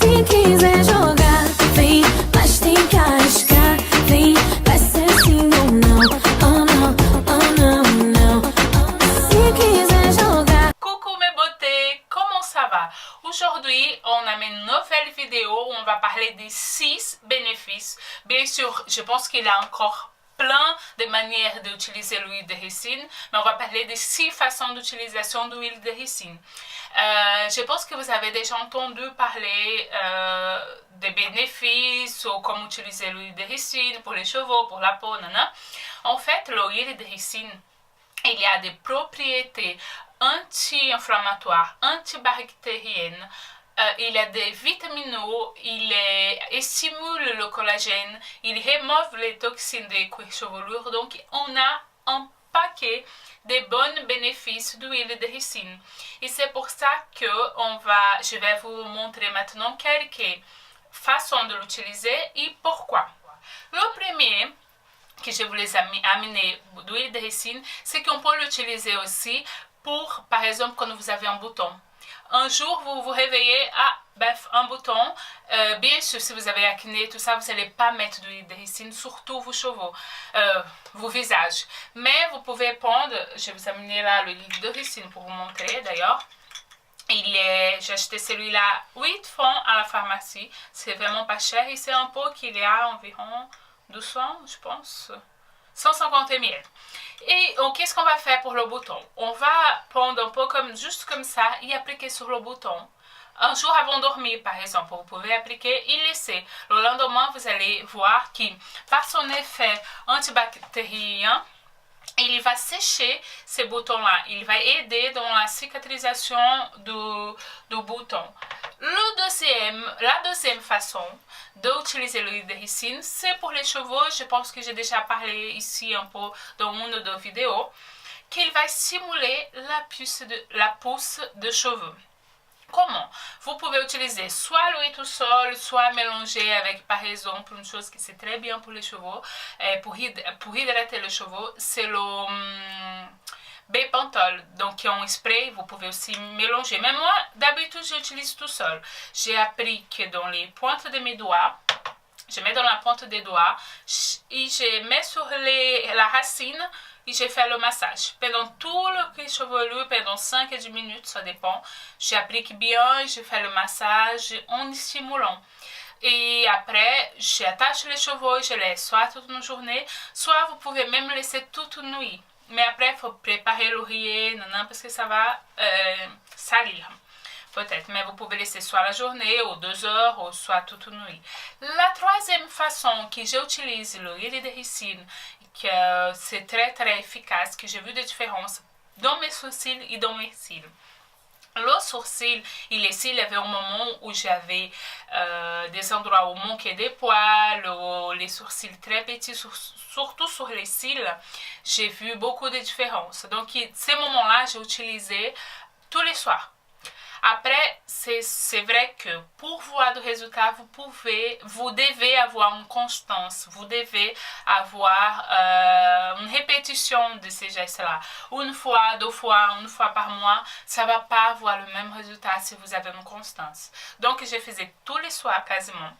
Se quiser jogar, vem, mas tem que arriscar. Vem, vai ser sim ou não. Oh não, oh não, não. Se quiser jogar. Coucou mes beautés, comment ça va? Aujourd'hui, on a une nouvelle vidéo où on va parler des 6 bénéfices. Bien sûr, je pense qu'il y a encore plein de manières d'utiliser l'huile de ricine, mais on va parler des 6 façons d'utilisation de l'huile de ricine. Je pense que vous avez déjà entendu parler des bénéfices ou comment utiliser l'huile de ricine pour les cheveux, pour la peau, nana. En fait, l'huile de ricine, il y a des propriétés anti-inflammatoires, antibactériennes, il y a des vitamines, il stimule le collagène, il remove les toxines des cuirs chevelures. Donc, on a un paquet de bons bénéfices d'huile de ricine. Et c'est pour ça que je vais vous montrer maintenant quelques façons de l'utiliser et pourquoi. Le premier que je voulais amener d'huile de ricine, c'est qu'on peut l'utiliser aussi pour, par exemple, quand vous avez un bouton. Un jour, vous vous réveillez, un bouton. Bien sûr, si vous avez acné, tout ça, vous n'allez pas mettre de l'huile de ricine, surtout vos cheveux, vos visages. Mais vous pouvez prendre, je vais vous amener là l'huile de ricine pour vous montrer d'ailleurs. J'ai acheté celui-là 8 francs à la pharmacie. C'est vraiment pas cher et c'est un pot qu'il y a environ 200, je pense. 150 ml. Et qu'est-ce qu'on va faire pour le bouton? On va prendre un peu juste comme ça et appliquer sur le bouton. Un jour avant de dormir, par exemple, vous pouvez appliquer et laisser. Le lendemain, vous allez voir que par son effet antibactérien, il va sécher ces boutons-là. Il va aider dans la cicatrisation du bouton. La deuxième façon d'utiliser l'huile de ricine, c'est pour les cheveux. Je pense que j'ai déjà parlé ici un peu dans une ou deux vidéos, qu'il va stimuler la pousse de cheveux. Comment? Vous pouvez utiliser soit l'huile tout seul, soit mélanger avec, par exemple, une chose qui c'est très bien pour les cheveux, pour hydrater les cheveux, c'est le Bepantol. Donc, en spray, vous pouvez aussi mélanger. Mais moi, d'habitude, j'utilise tout seul. J'applique dans les pointes de mes doigts. Je mets dans la pointe des doigts et je mets sur la racine et je fais le massage. Pendant tout le cuir chevelu, pendant 5 à 10 minutes, ça dépend. J'applique bien, je fais le massage en stimulant. Et après, j'attache les cheveux et je laisse soit toute une journée, soit vous pouvez même laisser toute une nuit. Mais après, il faut préparer l'oreiller, parce que ça va salir. Peut-être, mais vous pouvez laisser soit la journée, ou 2 heures, ou soit toute une nuit. La troisième façon que j'utilise l'huile de ricine, que c'est très très efficace, que j'ai vu des différences dans mes sourcils et dans mes cils. Le sourcil et les cils, il y avait un moment où j'avais des endroits où manquaient des poils, ou les sourcils très petits, surtout sur les cils. J'ai vu beaucoup de différences. Donc, ces moments-là, j'ai utilisé tous les soirs. Après, c'est vrai que pour voir des résultats, vous devez avoir une constance, vous devez avoir une répétition de ces gestes-là. Une fois, 2 fois, 1 fois par mois, ça ne va pas avoir le même résultat si vous avez une constance. Donc, je faisais tous les soirs quasiment.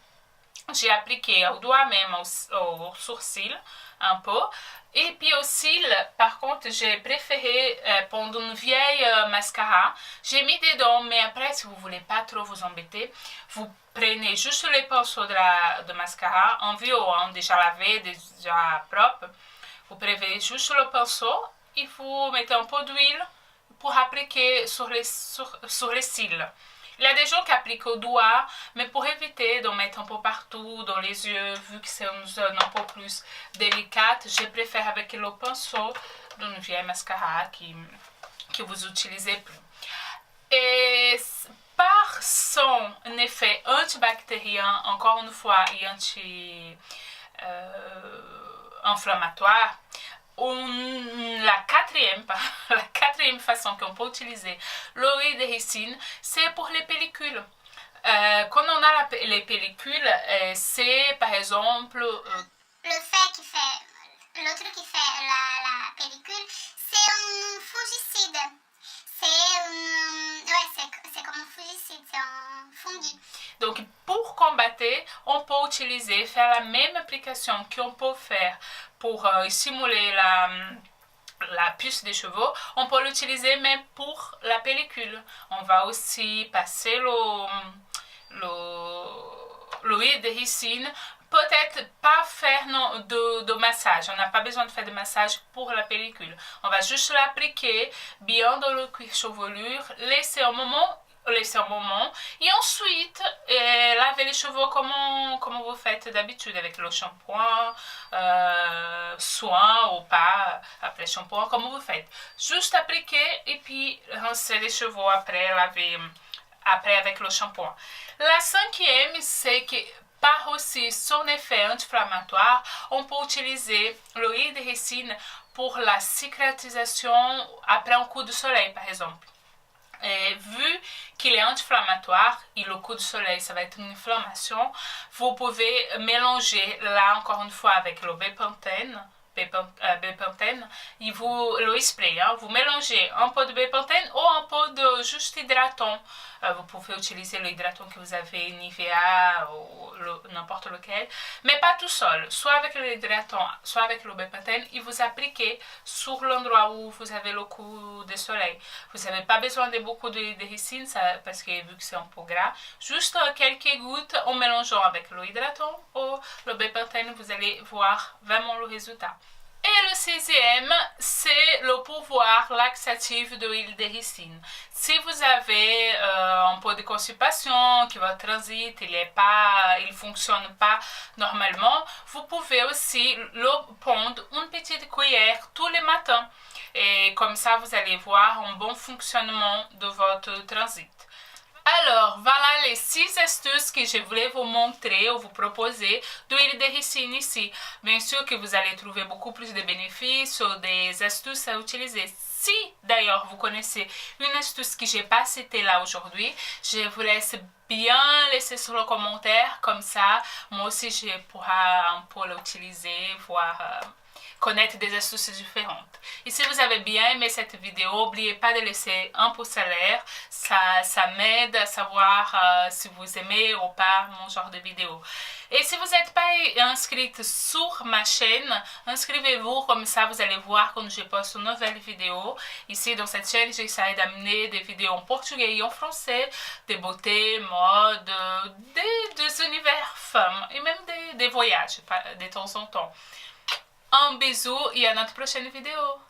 J'ai appliqué au doigt même, au sourcil, un peu. Et puis au cils, par contre, j'ai préféré prendre une vieille mascara. J'ai mis dedans, mais après, si vous ne voulez pas trop vous embêter, vous prenez juste les pinceaux de mascara, en vieux, déjà lavé, déjà propre. Vous prenez juste le pinceau et vous mettez un peu d'huile pour appliquer sur les cils. Il y a des gens qui appliquent au doigt, mais pour éviter d'en mettre un peu partout, dans les yeux, vu que c'est une zone un peu plus délicate, je préfère avec le pinceau d'une vieille mascara que vous utilisez plus. Et par son effet antibactérien, encore une fois, et anti-inflammatoire, la quatrième façon qu'on peut utiliser l'huile de ricine, c'est pour les pellicules. Quand on a les pellicules, c'est par exemple... le truc qui fait la pellicule, c'est un fongicide. c'est comme un fongicide, c'est un fungi. Donc, pour combattre, on peut utiliser, faire la même application qu'on peut faire pour simuler la puce des chevaux, on peut l'utiliser même pour la pellicule. On va aussi passer l'huile de ricine. Peut-être pas faire de massage, on n'a pas besoin de faire de massage pour la pellicule. On va juste l'appliquer bien dans le cuir chevelure, laisser un moment et ensuite laver les cheveux comme vous faites d'habitude avec le shampoing, soin ou pas, après shampoing, comme vous faites. Juste appliquer et puis rincer les cheveux après laver avec le shampoing. La cinquième, c'est que par aussi son effet anti-inflammatoire, on peut utiliser l'huile de ricine pour la cicatrisation après un coup de soleil, par exemple. Et vu qu'il est anti-inflammatoire et le coup de soleil, ça va être une inflammation, vous pouvez mélanger là encore une fois avec le bépantène et le spray. Vous mélangez un peu de bépantène ou un peu de juste hydratant. Vous pouvez utiliser l'hydratant que vous avez, Nivea ou n'importe lequel, mais pas tout seul. Soit avec l'hydratant, soit avec le bépantène, et vous appliquez sur l'endroit où vous avez le coup de soleil. Vous n'avez pas besoin de beaucoup de ricine parce que vu que c'est un peu gras, juste quelques gouttes en mélangeant avec l'hydratant ou le bépantène, vous allez voir vraiment le résultat. Et le sixième, c'est le pouvoir laxatif de l'huile de ricine. Si vous avez un peu de constipation, que votre transit il fonctionne pas normalement, vous pouvez aussi le prendre une petite cuillère tous les matins. Et comme ça, vous allez voir un bon fonctionnement de votre transit. Alors, voilà les 6 astuces que je voulais vous montrer ou vous proposer d'huile de ricine ici. Bien sûr que vous allez trouver beaucoup plus de bénéfices ou des astuces à utiliser. Si d'ailleurs vous connaissez une astuce que je n'ai pas citée là aujourd'hui, je vous laisse bien laisser sur le commentaire, comme ça moi aussi je pourrai un peu l'utiliser, voir... connaître des astuces différentes. Et si vous avez bien aimé cette vidéo, n'oubliez pas de laisser un pouce à l'air, ça m'aide à savoir si vous aimez ou pas mon genre de vidéo. Et si vous n'êtes pas inscrite sur ma chaîne, inscrivez-vous, comme ça vous allez voir quand je poste une nouvelle vidéo. Ici dans cette chaîne, j'essaie d'amener des vidéos en portugais et en français, des beautés, mode, des univers femmes et même des voyages de temps en temps. Un bisou et à notre prochaine vidéo.